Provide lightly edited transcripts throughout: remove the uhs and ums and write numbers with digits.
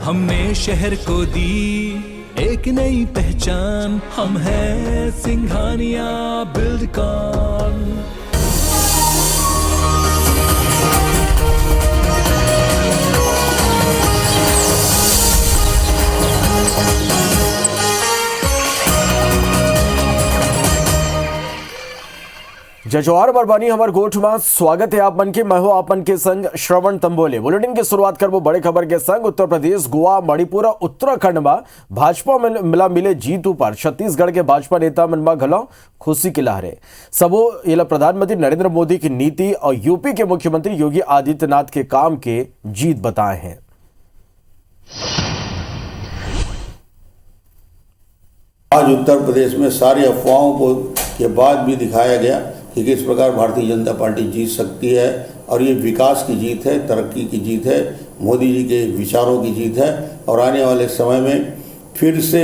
हमने शहर को दी एक नई पहचान, हम हैं सिंघानिया बिल्डकॉन। जजवार बरबानी हमार गोठ में स्वागत है आप मन के। मैं हूं आप मन के संग श्रवण तंबोले। बुलेटिन की शुरुआत करबो बड़े खबर के संग। उत्तर प्रदेश, गोवा, मणिपुर, उत्तराखंड में भाजपा में मिले जीत पर छत्तीसगढ़ के भाजपा नेता मन में घलो खुशी की लहर है। सबो ये प्रधानमंत्री नरेंद्र मोदी की नीति और यूपी के मुख्यमंत्री योगी आदित्यनाथ के काम के जीत बताए हैं। आज उत्तर प्रदेश में सारी अफवाहों को के बाद भी दिखाया गया कि किस प्रकार भारतीय जनता पार्टी जीत सकती है, और ये विकास की जीत है, तरक्की की जीत है, मोदी जी के विचारों की जीत है। और आने वाले समय में फिर से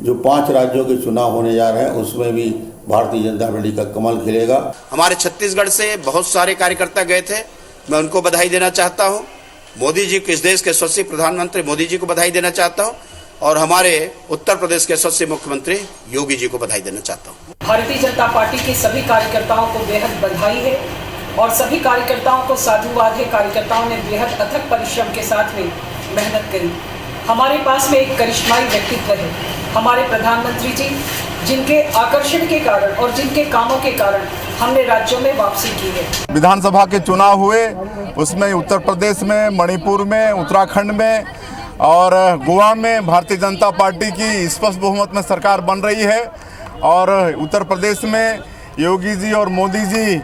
जो 5 राज्यों के चुनाव होने जा रहे हैं उसमें भी भारतीय जनता पार्टी का कमल खिलेगा। हमारे छत्तीसगढ़ से बहुत सारे कार्यकर्ता गए थे, मैं उनको बधाई देना चाहता हूँ। मोदी जी को, इस देश के यशस्वी प्रधानमंत्री मोदी जी को बधाई देना चाहता हूँ, और हमारे उत्तर प्रदेश के यशस्वी मुख्यमंत्री योगी जी को बधाई देना चाहता हूँ। भारतीय जनता पार्टी के सभी कार्यकर्ताओं को बेहद बधाई है और सभी कार्यकर्ताओं को साधुवाद है। कार्यकर्ताओं ने बेहद अथक परिश्रम के साथ में मेहनत करी। हमारे पास में एक करिश्माई व्यक्तित्व है, हमारे प्रधानमंत्री जी, जिनके आकर्षण के कारण और जिनके कामों के कारण हमने राज्यों में वापसी की है। विधानसभा के चुनाव हुए, उसमें उत्तर प्रदेश में, मणिपुर में, उत्तराखंड में और गोवा में भारतीय जनता पार्टी की स्पष्ट बहुमत में सरकार बन रही है। और उत्तर प्रदेश में योगी जी और मोदी जी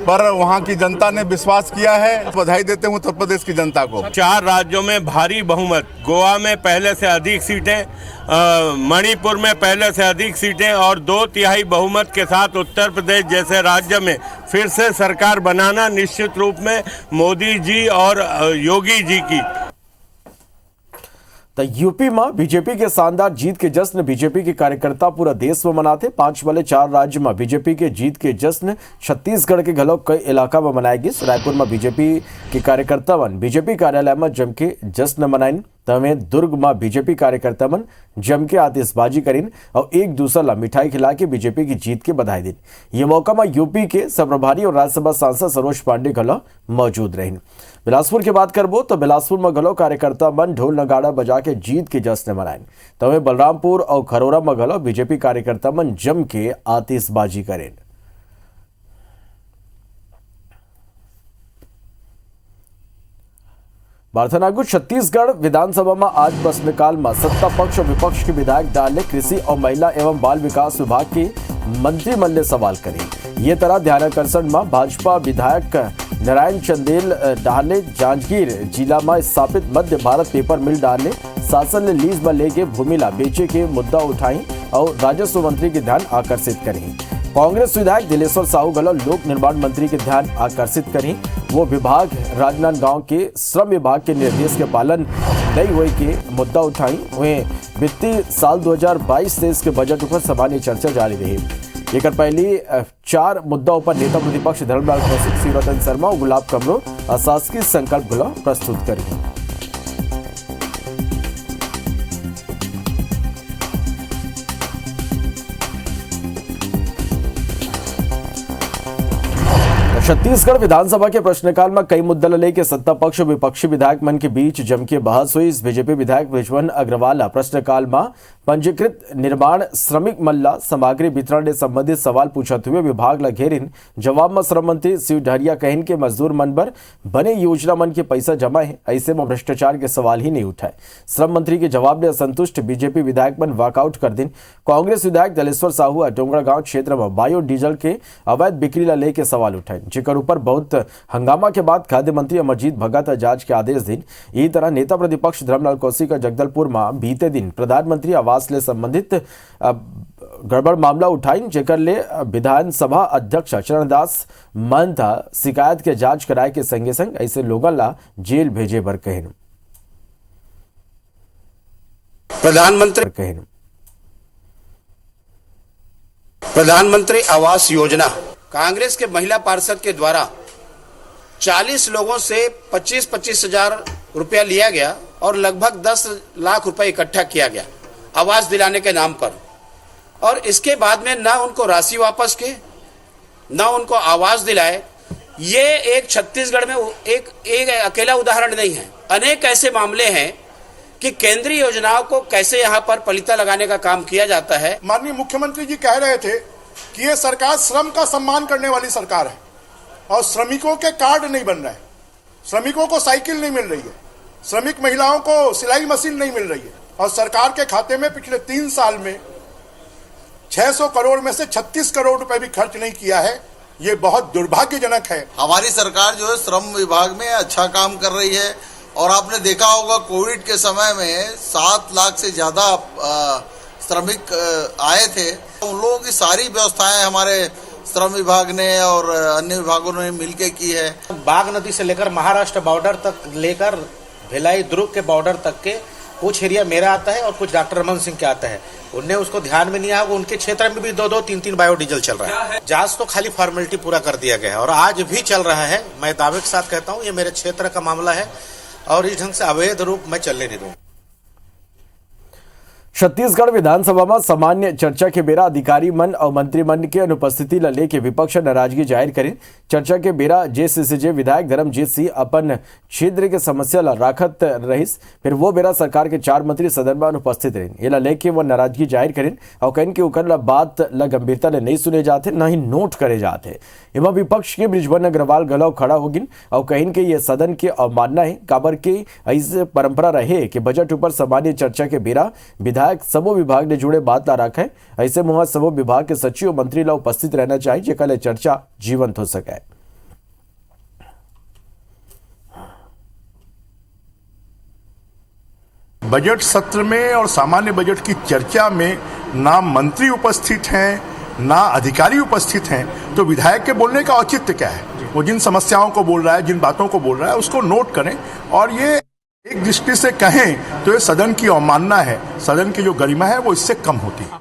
पर वहाँ की जनता ने विश्वास किया है। बधाई देते हूँ उत्तर प्रदेश की जनता को। 4 राज्यों में भारी बहुमत, गोवा में पहले से अधिक सीटें, मणिपुर में पहले से अधिक सीटें और 2/3 बहुमत के साथ उत्तर प्रदेश जैसे राज्य में फिर से सरकार बनाना निश्चित रूप में मोदी जी और योगी जी की। तो यूपी में बीजेपी के शानदार जीत के जश्न बीजेपी के कार्यकर्ता पूरा देश में मनाते। 5 वाले 4 राज्य में बीजेपी के जीत के जश्न छत्तीसगढ़ के घलो कई इलाका में मनाएगी। रायपुर में बीजेपी के कार्यकर्ता मन बीजेपी कार्यालय में जम के जश्न मनाइन। तमें दुर्ग में बीजेपी कार्यकर्ता मन जम के आतिशबाजी करीन और एक दूसरे ला मिठाई खिला के बीजेपी की जीत के बधाई दिन। ये मौका में यूपी के सब प्रभारी और राज्यसभा सांसद सरोज पांडे घलो मौजूद रहे। बिलासपुर की बात करबो तो बिलासपुर में घलो कार्यकर्ता मन ढोल नगाड़ा बजा के जीत के जश्न मनाएन। तमें बलरामपुर और खरोरा में घलो बीजेपी कार्यकर्ता मन जम के आतिशबाजी करें। बार्थनागु छत्तीसगढ़ विधानसभा में आज प्रश्नकाल में सत्ता पक्ष और विपक्ष के विधायक डाले कृषि और महिला एवं बाल विकास विभाग के मंत्रिमंडल ने सवाल करे। ये तरह ध्यानाकर्षण में भाजपा विधायक नारायण चंदेल डाले जांजगीर जिला में स्थापित मध्य भारत पेपर मिल डाले शासन ने लीज में लेके भूमि ला बेचे के मुद्दा उठाई और राजस्व मंत्री के ध्यान आकर्षित करें। कांग्रेस विधायक दिलेश्वर साहू गलो लोक निर्माण मंत्री के ध्यान आकर्षित करें। वो विभाग राजनांदगांव के श्रम विभाग के निर्देश के पालन नहीं हुए के मुद्दा उठाई। वहीं वित्तीय साल 2022-23 के बजट पर सामान्य चर्चा जारी रही। लेकर पहली 4 मुद्दाओं पर नेता प्रतिपक्ष धर्मलाल कौशिक, शिवरतन शर्मा और गुलाब कमरो अशासकीय संकल्प प्रस्तुत करेंगे। छत्तीसगढ़ विधानसभा के प्रश्नकाल में कई मुद्दा लेके सत्ता पक्ष और विपक्षी विधायक मन के बीच जम के बहस हुई। इस बीजेपी विधायक विजवन अग्रवाल प्रश्नकाल में पंजीकृत निर्माण श्रमिक मल्ला सामग्री वितरण से संबंधित सवाल पूछते हुए विभाग ला घेरिन। जवाब में श्रम मंत्री शिव डहरिया कहन के मजदूर मन पर बने योजना मन के पैसा जमा है, ऐसे में भ्रष्टाचार के सवाल ही नहीं उठाए। श्रम मंत्री के जवाब में असंतुष्ट बीजेपी विधायक मन वॉकआउट कर दिन। कांग्रेस विधायक दलेश्वर साहू डोंगरागांव क्षेत्र में बायोडीजल के अवैध बिक्री ला लेके सवाल उठाए, जेकर ऊपर बहुत हंगामा के बाद खाद्य मंत्री अमरजीत भगत जांच के आदेश दिन। इसी तरह नेता प्रतिपक्ष धर्मलाल कौशिक जगदलपुर में बीते दिन प्रधानमंत्री आवास ले संबंधित गड़बड़ मामला उठाई, जेकर ले विधानसभा अध्यक्ष चरणदास महंता शिकायत के जांच कराए के संगे संग ऐसे लोगों ला जेल भेजे बर कहन। प्रधानमंत्री आवास योजना कांग्रेस के महिला पार्षद के द्वारा 40 लोगों से 25-25 हजार रुपया लिया गया और लगभग 10 लाख रुपए इकट्ठा किया गया आवास दिलाने के नाम पर, और इसके बाद में ना उनको राशि वापस की, ना उनको आवास दिलाए। ये एक छत्तीसगढ़ में एक अकेला उदाहरण नहीं है, अनेक ऐसे मामले हैं कि केंद्रीय योजनाओं को कैसे यहाँ पर पलीता लगाने का काम किया जाता है। माननीय मुख्यमंत्री जी कह रहे थे कि ये सरकार श्रम का सम्मान करने वाली सरकार है और श्रमिकों के कार्ड नहीं बन रहे हैं, श्रमिकों को साइकिल नहीं मिल रही है, श्रमिक महिलाओं को सिलाई मशीन नहीं मिल रही है, और सरकार के खाते में पिछले 3 साल में 600 करोड़ में से 36 करोड़ रुपए भी खर्च नहीं किया है। ये बहुत दुर्भाग्यजनक है। हमारी सरकार जो है श्रम विभाग में अच्छा काम कर रही है, और आपने देखा होगा कोविड के समय में 7 लाख से ज्यादा श्रमिक आए थे। उन लोगों की सारी व्यवस्थाएं हमारे श्रम विभाग ने और अन्य विभागों ने मिलकर की है। बाघ नदी से लेकर महाराष्ट्र बॉर्डर तक लेकर भिलाई दुर्ग के बॉर्डर तक के कुछ एरिया मेरा आता है और कुछ डॉक्टर रमन सिंह के आता है। उनने उसको ध्यान में नहीं आया, वो उनके क्षेत्र में भी 2-2, 3-3 बायोडीजल चल रहा है। जांच तो खाली फॉर्मेलिटी पूरा कर दिया गया है और आज भी चल रहा है। मैं दावे के साथ कहता हूँ ये मेरे क्षेत्र का मामला है और इस ढंग से अवैध रूप मैं चलने नहीं दूंगा। छत्तीसगढ़ विधानसभा में सामान्य चर्चा के बेरा अधिकारी मन और मंत्रिमंडल के अनुपस्थिति ला लेके विपक्ष नाराजगी जाहिर करें। चर्चा के बेरा जेसीसीजे विधायक धर्मजीत सिंह अपन क्षेत्र के समस्या ला राखत रहिस, फिर वो बेरा सरकार के 4 मंत्री सदन में अनुपस्थित रहे। ये ला लेके वो नाराजगी जाहिर करें और कहें कि ओकर ला बात ला गंभीरता ले नहीं सुने जाते, न ही नोट करे जाते। एवं विपक्ष के बृजभवन अग्रवाल गलाव खड़ा होगिन और कहें कि ये सदन के अवमानना है, काबर के ऐसे परंपरा रहे कि बजट ऊपर सामान्य चर्चा के बेरा विधायक सबो विभाग ने जुड़े बात ला रखे। ऐसे मुहा सबो विभाग के सचिव मंत्री ला उपस्थित रहना चाहिए, जेकर चर्चा जीवंत हो सके। बजट सत्र में और सामान्य बजट की चर्चा में ना मंत्री उपस्थित हैं, ना अधिकारी उपस्थित हैं, तो विधायक के बोलने का औचित्य क्या है? वो जिन समस्याओं को बोल रहा है, जिन बातों को बोल रहा है, उसको नोट करें और ये एक दृष्टि से कहें तो ये सदन की अवमानना है। सदन की जो गरिमा है वो इससे कम होती है।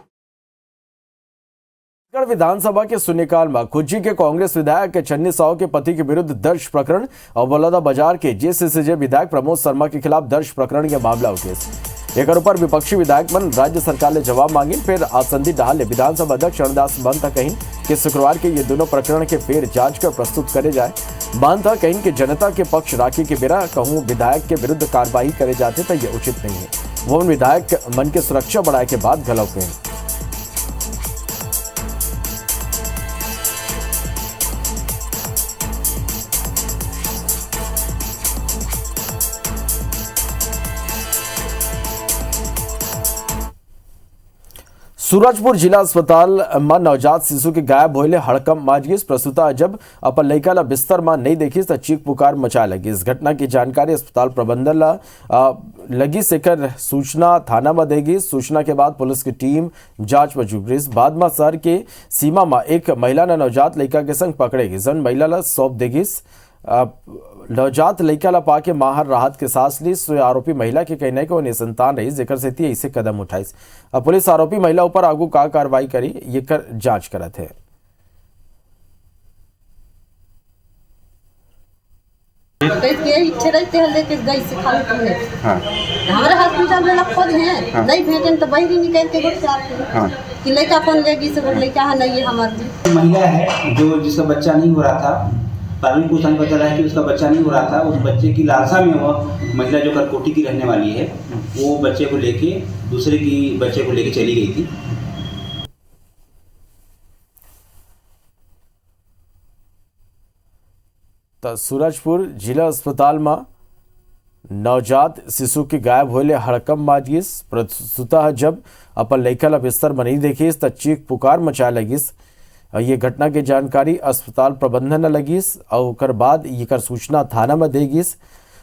विधानसभा के शून्यकाल में खुज्जी के कांग्रेस विधायक चन्नी साहू के पति के विरुद्ध दर्ज प्रकरण और बलौदाबाजार के जेसीसीजे विधायक प्रमोद शर्मा के खिलाफ दर्ज प्रकरण के मामला उठे। एक ऊपर विपक्षी विधायक मन राज्य सरकार ने जवाब मांगे। फिर आसंदी डहाल ने विधानसभा अध्यक्ष रणदास महंता कहीं कि शुक्रवार के ये दोनों प्रकरण के फिर जांच कर प्रस्तुत करे जाए। महंता कहीं कि जनता के पक्ष राखी के बेरा कहूँ विधायक के विरुद्ध कार्रवाई करे जाते तो ये उचित नहीं है। वो विधायक मन के सुरक्षा बढ़ाए के बाद गलौ कहें। सूरजपुर जिला अस्पताल में नवजात शिशु के गायब होने हड़कम माजगिस। प्रसूता जब अपन लड़का ला बिस्तर में नहीं देखी तो चीख पुकार मचा लगी। इस घटना की जानकारी अस्पताल प्रबंधन ला लगी सेकर सूचना थाना में देगी। सूचना के बाद पुलिस की टीम जांच में जुट गई। बाद में शहर के सीमा में एक महिला ने नवजात लड़का के संग पकड़ेगी, जन महिला ला सौंप देगी। नवजात लड़का ला पाके माहर राहत के सांस ली। आरोपी महिला के कहने को निसंतान रही, जेकर सेती ऐसे कदम उठाइस। अब पुलिस आरोपी महिला ऊपर आगू का कार्रवाई करी ये कर जांच करत है। हमारे हॉस्पिटल में खुद हैं, नहीं भेजन तो बहरी निकल के कि लड़का कौन लेगी से लड़का है नहीं है। हमारी महिला है जो जिसका बच्चा नहीं हो रहा था, प्राथमिक पूछताछ पता चला है कि उसका बच्चा नहीं हो रहा था। उस बच्चे की लालसा में वह महिला जो करकोटी की रहने वाली है वो बच्चे को लेके दूसरे की बच्चे को लेके चली गई थी। तो सूरजपुर जिला अस्पताल में नवजात शिशु के गायब होले हड़कम माजगिस। प्रसूता जब अपन लड़का ला बिस्तर में नहीं देखिस तो चीख पुकार मचा लगिस। ये घटना की जानकारी अस्पताल प्रबंधन न लगिस और बाद ये सूचना थाना में देगिस।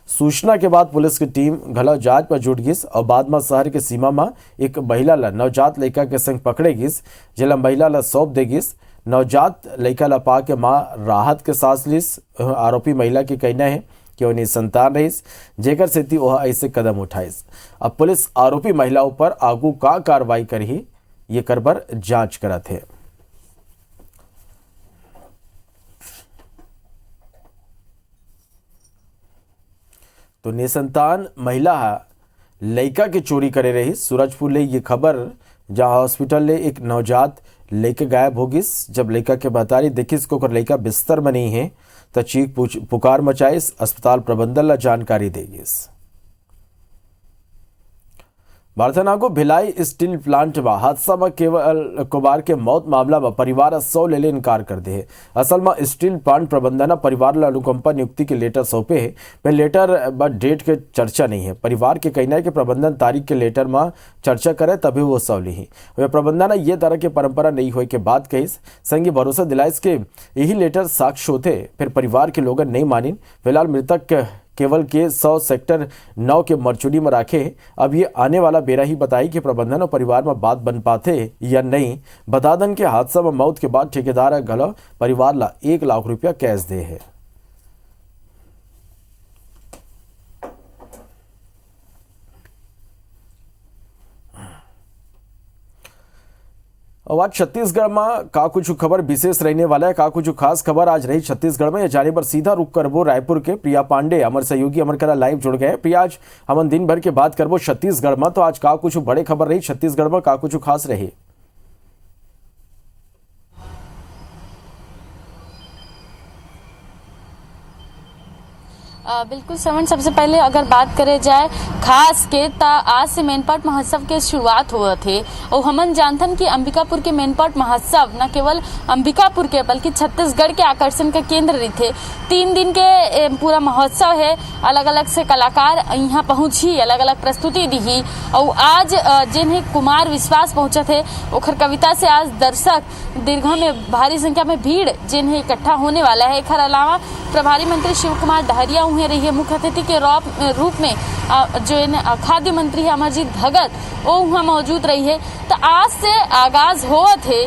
सूचना के बाद पुलिस की टीम घला जांच में जुट गिस और बाद में शहर के सीमा में एक महिला ला नवजात लड़का के संग पकड़ेगिस, जिला महिला ला सौंप देगिस। नवजात लड़का ला पा के मां राहत के सांस लिस। आरोपी महिला के कहना है कि उन्हें संतान रहीस, जेकर सेती वह ऐसे कदम उठाइस। अब पुलिस आरोपी महिलाओं पर आगू का कार्रवाई करही ये करबर जांच करत है। तो निसंतान महिला लड़का के चोरी करे रही। सूरजपुर ले ये खबर जहां हॉस्पिटल ले एक नवजात लड़का गायब हो गिस। जब लड़का के बतारी देखिस को कर लड़का बिस्तर में नहीं है तो चीख पुकार मचाइस। अस्पताल प्रबंधन ला जानकारी देगिस। बारथनागो भिलाई स्टील प्लांट में हादसा में केवल कुमार के मौत मामला में परिवार 100 ले इनकार कर दे है। असल में स्टील प्लांट प्रबंधन परिवार ला अनुकंपा नियुक्ति के लेटर सौंपे है। पर लेटर ब डेट के चर्चा नहीं है। परिवार के कहना है कि प्रबंधन तारीख के लेटर में चर्चा करे तभी वो सौली ही। वे प्रबंधन ये तरह की परंपरा नहीं हुई के बात कही संगी भरोसा दिलाइस के यही लेटर साक्ष्य होते। फिर परिवार के लोग नहीं मानी। फिलहाल मृतक केवल के 100 सेक्टर 9 के मरचुडी में राखे। अब ये आने वाला बेरा ही बताई कि प्रबंधन और परिवार में बात बन पाते या नहीं। बता दें कि हादसा में मौत के बाद ठेकेदार गला परिवार ला 1 लाख रुपया कैश दे है। और आज छत्तीसगढ़ में का कुछ खबर विशेष रहने वाला है। का कुछ खास खबर आज रही छत्तीसगढ़ में। जाने पर सीधा रुक करबो रायपुर के प्रिया पांडे हमारे सहयोगी अमर कला लाइव जुड़ गए। प्रिया, आज हम दिन भर के बात करबो छत्तीसगढ़ में, तो आज का कुछ बड़े खबर रही छत्तीसगढ़ में, का कुछ खास रही? बिल्कुल श्रवण, सबसे पहले अगर बात करे जाए खास के ता आज से मैनपाट महोत्सव के शुरुआत हुए थे। और हमन जानथन कि अंबिकापुर के मैनपाट महोत्सव न केवल अंबिकापुर के बल्कि छत्तीसगढ़ के आकर्षण का केंद्र रही थे। 3 दिन के पूरा महोत्सव है। अलग अलग से कलाकार यहाँ पहुंची, अलग अलग प्रस्तुति दी। और आज जिन्हें कुमार विश्वास पहुंचे थे ओखर कविता से आज दर्शक दीर्घा में भारी संख्या में भीड़ जिन्हें इकट्ठा होने वाला है। एकर अलावा प्रभारी मंत्री शिव कुमार डहरिया उन्हें रही है मुख्य अतिथि के रूप में। जो खाद्य मंत्री है अमरजीत भगत वो वहाँ मौजूद रही है। तो आज से आगाज हुआ थे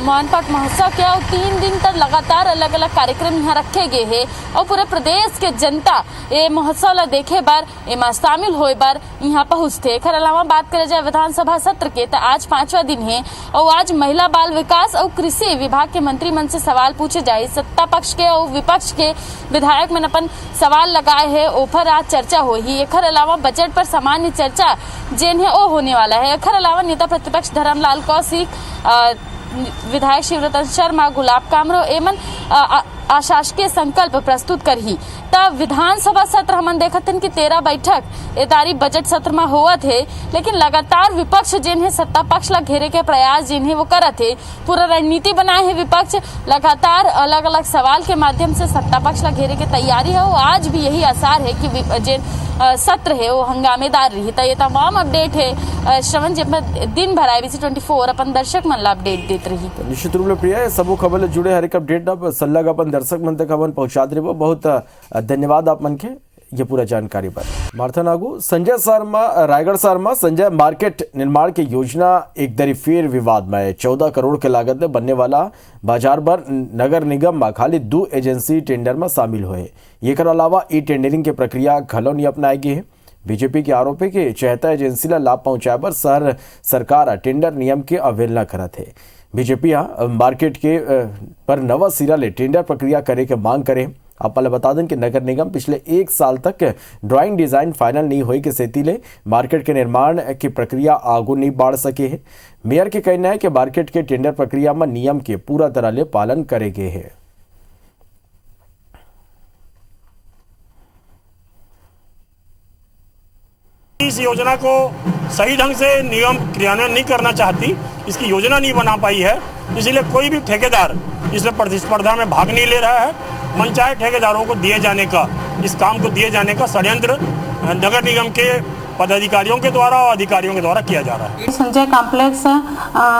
मैनपाट महोत्सव के और 3 दिन तक लगातार अलग अलग कार्यक्रम यहाँ रखे गए हैं। और पूरे प्रदेश के जनता ये महोत्सव ला देखे बार एमा शामिल होए बार यहाँ पहुँचते। एकर अलावा बात करे जाए विधानसभा सत्र के तो आज 5वां दिन है। और आज महिला बाल विकास और कृषि विभाग के मंत्री मन से सवाल पूछे जाए। सत्ता पक्ष के और विपक्ष के विधायक में अपन सवाल लगाए है ऊपर आज चर्चा हुई। एकर अलावा बजट पर सामान्य चर्चा जेन है वो होने वाला है। एकर अलावा नेता प्रतिपक्ष धर्मलाल कौशिक, विधायक शिवरतन शर्मा, गुलाब कामरो एमन अशासकीय संकल्प प्रस्तुत करही। तब विधानसभा सत्र हमन देखत हन कि 13 बैठक ए तारीख बजट सत्र में हुआ थे। लेकिन लगातार विपक्ष जिन्हें सत्ता पक्ष ला घेरे के प्रयास जिन्हें वो करत थे, पूरा रणनीति बनाए है विपक्ष। लगातार अलग अलग सवाल के माध्यम से सत्ता पक्ष ला घेरे के तैयारी है। और आज भी यही आसार है कि जिन सत्र है वो हंगामेदार रही। तो ये तमाम अपडेट है श्रवण जब दिन भर IBC 24 अपन दर्शक मन ला अपडेट देते रही। निश्चित रूप से प्रिया सब खबर ले जुड़े हर एक अपडेट अब सल्लग अपन दर्शक मन तक अपन पहुंचा दे। बहुत धन्यवाद आप मन के ये पूरा जानकारी पर। मार्थनागु संजय शर्मा रायगढ़ शर्मा संजय मार्केट निर्माण की योजना एक दरी फिर विवाद में है। 14 करोड़ के लागत में बनने वाला बाजार पर नगर निगम में खाली 2 एजेंसी टेंडर में शामिल हुए। ये कर अलावा ई टेंडरिंग की प्रक्रिया घलो नहीं अपनाएगी है। बीजेपी के आरोप है कि 76 एजेंसी ला लाभ पहुंचाए पर सरकार टेंडर नियम की अवहेलना करत है। बीजेपी मार्केट के पर नवा सिरा ले टेंडर प्रक्रिया करे के मांग करे। आप बता दें कि नगर निगम पिछले 1 साल तक ड्राइंग डिजाइन फाइनल नहीं हुई के सेती ले मार्केट के निर्माण की प्रक्रिया आगू नहीं बढ़ सके है। मेयर के कहना है कि मार्केट के टेंडर प्रक्रिया में नियम के पूरा तरह ले पालन करे गए है। इस योजना को सही ढंग से निगम क्रियान्वयन नहीं करना चाहती, इसकी योजना नहीं बना पाई है। इसलिए कोई भी ठेकेदार इसमें प्रतिस्पर्धा में भाग नहीं ले रहा है। मनचाहे ठेकेदारों को दिए जाने का, इस काम को दिए जाने का षड्यंत्र नगर निगम के पदाधिकारियों के द्वारा और अधिकारियों के द्वारा किया जा रहा है। संजय कॉम्प्लेक्स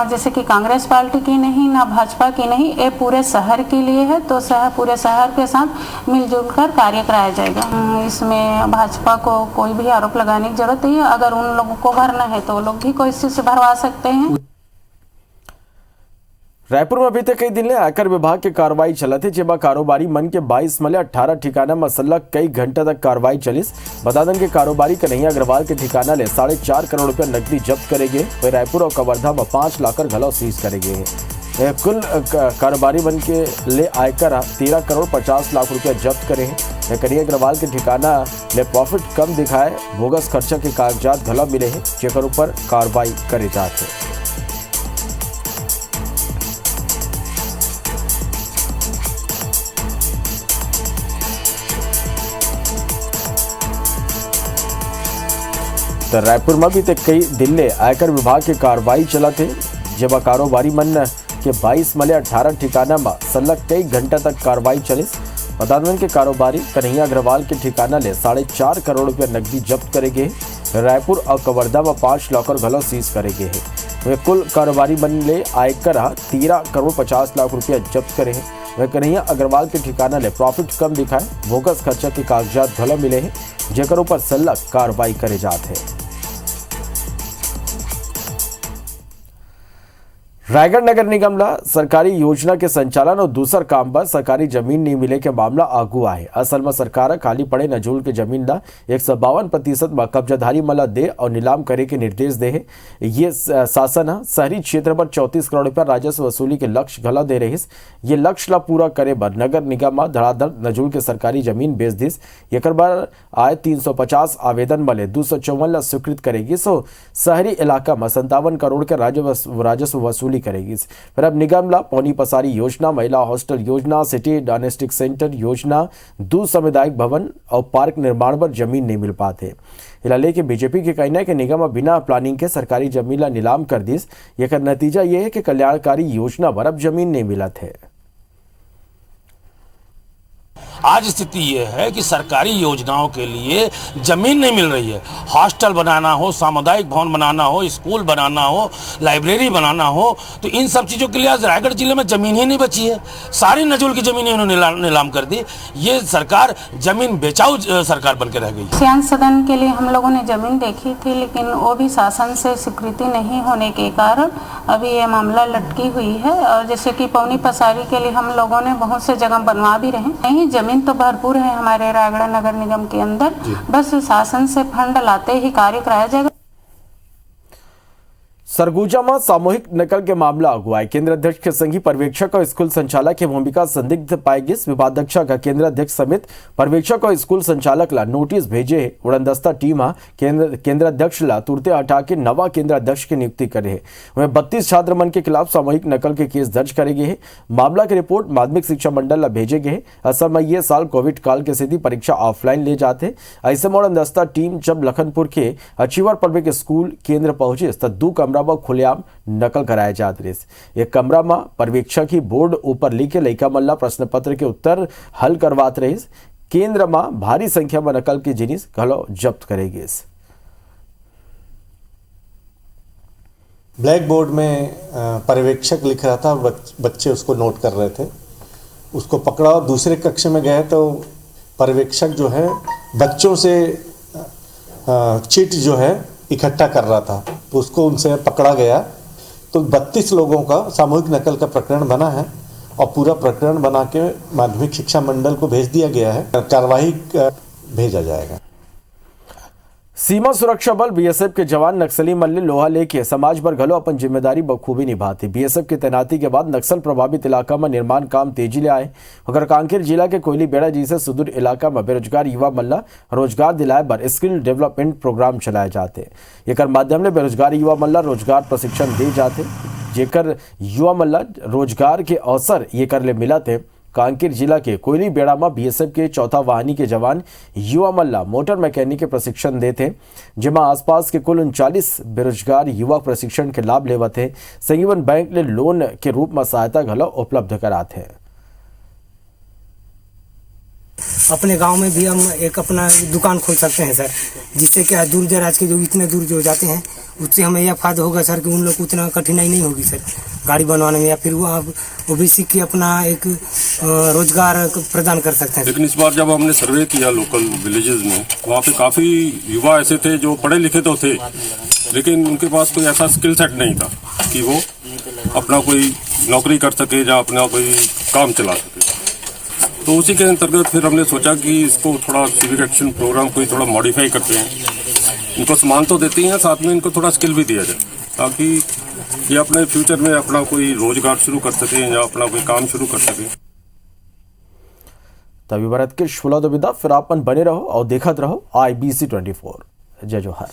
जैसे कि कांग्रेस पार्टी की नहीं, ना भाजपा की नहीं, ये पूरे शहर के लिए है। तो पूरे शहर के साथ मिलजुल कर कार्य कराया जाएगा। इसमें भाजपा को कोई भी आरोप लगाने की जरूरत नहीं है। अगर उन लोगों को भरना है तो वो लोग भी कोई चीज से भरवा सकते हैं। रायपुर में बीते कई दिन ले आयकर विभाग की कार्रवाई चला थी, जेमा कारोबारी मन के 22 मले 18 ठिकाना मसला कई घंटा तक कार्रवाई चलिस। बता दें कि कारोबारी कन्हैया अग्रवाल के ठिकाना ले 4.5 करोड़ रुपया नकदी जब्त करेंगे। वही रायपुर और कवर्धा में 5 लाख घलाव सीज करेंगे। कुल कारोबारी बन के ले आयकर 13 करोड़ 50 लाख रुपया जब्त करे हैं। कन्हैया अग्रवाल के ठिकाना ले प्रॉफिट कम दिखाए, बोगस खर्चा के कागजात गला मिले हैं, जेकर ऊपर कार्रवाई करे जाते हैं। तो रायपुर में भी कई दिन ले आयकर विभाग के कार्रवाई चला थे, जब कारोबारी मन के 22 मले 18 ठिकाना में सलग कई घंटा तक कार्रवाई चलिस। प्रधानमंत्री के कारोबारी कन्हैया अग्रवाल के ठिकाना ले 4.5 करोड़ रुपया नकदी जब्त करे गए। रायपुर और कवर्धा में 5 लॉकर घलो सीज करे गए हैं। वे कुल कारोबारी बन ले आयकर 13 करोड़ 50 लाख रुपया जब्त करे हैं। वह कन्हैया अग्रवाल के ठिकाना ले प्रॉफिट कम दिखाए, बोगस खर्चा के कागजात घलो मिले हैं, जेकर ऊपर सलग कार्रवाई करे जाते हैं। रायगढ़ नगर निगम ला सरकारी योजना के संचालन और दूसर काम पर सरकारी जमीन नहीं मिले के मामला आगू आए। असल में सरकार खाली पड़े नजूल के जमीन ला 152% में कब्जाधारी मला दे और नीलाम करे के निर्देश दे है। ये शासन शहरी क्षेत्र पर 34 करोड़ रुपया राजस्व वसूली के लक्ष्य घला दे रही। ये लक्ष्य ला पूरा करे बर नगर निगम में धड़ाधड़ नजूल के सरकारी जमीन बेच दिस। एक बार आए 350 आवेदन मले 254 ला स्वीकृत करेगी। सो शहरी इलाका में 57 करोड़ के राजस्व वसूली करेगी। फिर अब निगम ला पौनी पसारी योजना, महिला हॉस्टल योजना, सिटी डायग्नोस्टिक सेंटर योजना, 2 सामुदायिक भवन और पार्क निर्माण पर जमीन नहीं मिल पाते। इला लेके बीजेपी के कहना है कि निगम बिना प्लानिंग के सरकारी जमीन ला नीलाम कर दिस। एक नतीजा ये है कि कल्याणकारी योजना पर अब जमीन नहीं मिला थे। आज स्थिति यह है कि सरकारी योजनाओं के लिए जमीन नहीं मिल रही है। हॉस्टल बनाना हो, सामुदायिक भवन बनाना हो, स्कूल बनाना हो, लाइब्रेरी बनाना हो, तो इन सब चीज़ों के लिए आज रायगढ़ जिले में जमीन ही नहीं बची है। सारी नजूल की जमीनें उन्होंने नीलाम कर दी। ये सरकार जमीन बेचाऊ सरकार बनकर रह गई। सियान सदन के लिए हम लोगों ने जमीन देखी थी, लेकिन वो भी शासन से स्वीकृति नहीं होने के कारण अभी ये मामला लटकी हुई है। और जैसे कि पौनी पसारी के लिए हम लोगों ने बहुत से जगह बनवा भी रहे। नहीं, जमीन तो भरपूर है हमारे रायगढ़ नगर निगम के अंदर, बस शासन से फंड लाते ही कार्य कराया जाएगा। सरगुजा में सामूहिक नकल के मामला अगुवाई, केंद्र अध्यक्ष के संगी पर्यवेक्षक और स्कूल संचालक की भूमिका संदिग्ध पाएगी। विभागाध्यक्ष का केंद्र अध्यक्ष समेत पर्यवेक्षक और स्कूल संचालक ला नोटिस भेजे। उड़नदस्ता टीम केंद्र अध्यक्ष ला तुरते हटा के नवा केंद्र अध्यक्ष की नियुक्ति करे है। वह 32 छात्र मन के खिलाफ सामूहिक नकल के केस दर्ज करे गए है। मामला की रिपोर्ट माध्यमिक शिक्षा मंडल ला भेजे गए। असल में ये साल कोविड काल के स्थिति परीक्षा ऑफलाइन ले जाते। ऐसे में उड़नदस्ता टीम जब लखनपुर के अचीवर पब्लिक स्कूल केंद्र पहुंचे तो 2 कमरा में खुलेआम नकल कराए जाते रहे। एक कमरा में पर्यवेक्षक ही बोर्ड ऊपर लिखे लइका मल्ला प्रश्न पत्र के उत्तर हल करवाते रहे। केंद्र में भारी संख्या में नकल की जिनिस घलो जब्त करेगी। ब्लैक बोर्ड में पर्यवेक्षक लिख रहा था, बच्चे उसको नोट कर रहे थे। उसको पकड़ा और दूसरे कक्ष में गए तो पर्यवेक्षक जो है बच्चों से चिट जो है इकट्ठा कर रहा था, तो उसको उनसे पकड़ा गया। तो 32 लोगों का सामूहिक नकल का प्रकरण बना है और पूरा प्रकरण बना के माध्यमिक शिक्षा मंडल को भेज दिया गया है। कार्यवाही भेजा जाएगा। सीमा सुरक्षा बल बीएसएफ के जवान नक्सली मल्ले लोहा लेके समाज भर घलो अपन जिम्मेदारी बखूबी निभाते। बीएसएफ की तैनाती के बाद नक्सल प्रभावित इलाका में निर्माण काम तेजी ले आए। अगर कांकेर जिला के कोयली बेड़ा जैसे सुदूर इलाका में बेरोजगार युवा मल्ला रोजगार दिलाए पर स्किल डेवलपमेंट प्रोग्राम चलाए जाते। एक माध्यम ने बेरोजगार युवा मल्ला रोजगार प्रशिक्षण दे जाते, जेकर युवा मल्ला रोजगार के अवसर ये कर ले मिला थे। कांकेर जिला के कोयली बेड़ा में बीएसएफ के 4था वाहिनी के जवान युवा मल्ला मोटर मैकेनिक के प्रशिक्षण देते, जिसमें आसपास के कुल 39 बेरोजगार युवक प्रशिक्षण के लाभ लेवते। संजीवन बैंक ने लोन के रूप में सहायता घलो उपलब्ध कराते हैं। अपने गांव में भी हम एक अपना दुकान खोल सकते हैं सर, जिससे क्या दूर दराज के जो इतने दूर जो जाते हैं उससे हमें यह फायदा होगा सर कि उन लोग को उतना कठिनाई नहीं होगी सर गाड़ी बनवाने में, या फिर वो भी सीख के अपना एक रोजगार प्रदान कर सकते हैं। लेकिन इस बार जब हमने सर्वे किया लोकल विलेजेस में, वहाँ पे काफ़ी युवा ऐसे थे जो पढ़े लिखे तो थे, लेकिन उनके पास कोई ऐसा स्किल सेट नहीं था कि वो अपना कोई नौकरी कर सके या अपना कोई काम चला सके। तो उसी के अंतर्गत फिर हमने सोचा कि इसको थोड़ा सिविक एक्शन प्रोग्राम को थोड़ा मॉडिफाई करते हैं। इनको सामान तो देते हैं, साथ में इनको थोड़ा स्किल भी दिया जाए, ताकि ये अपने फ्यूचर में अपना कोई रोजगार शुरू कर सके या अपना कोई काम शुरू कर सके। तभी भारत के शुला दुविधा फिर आपन बने रहो और देखत रहो IBC 24। जय जोहार।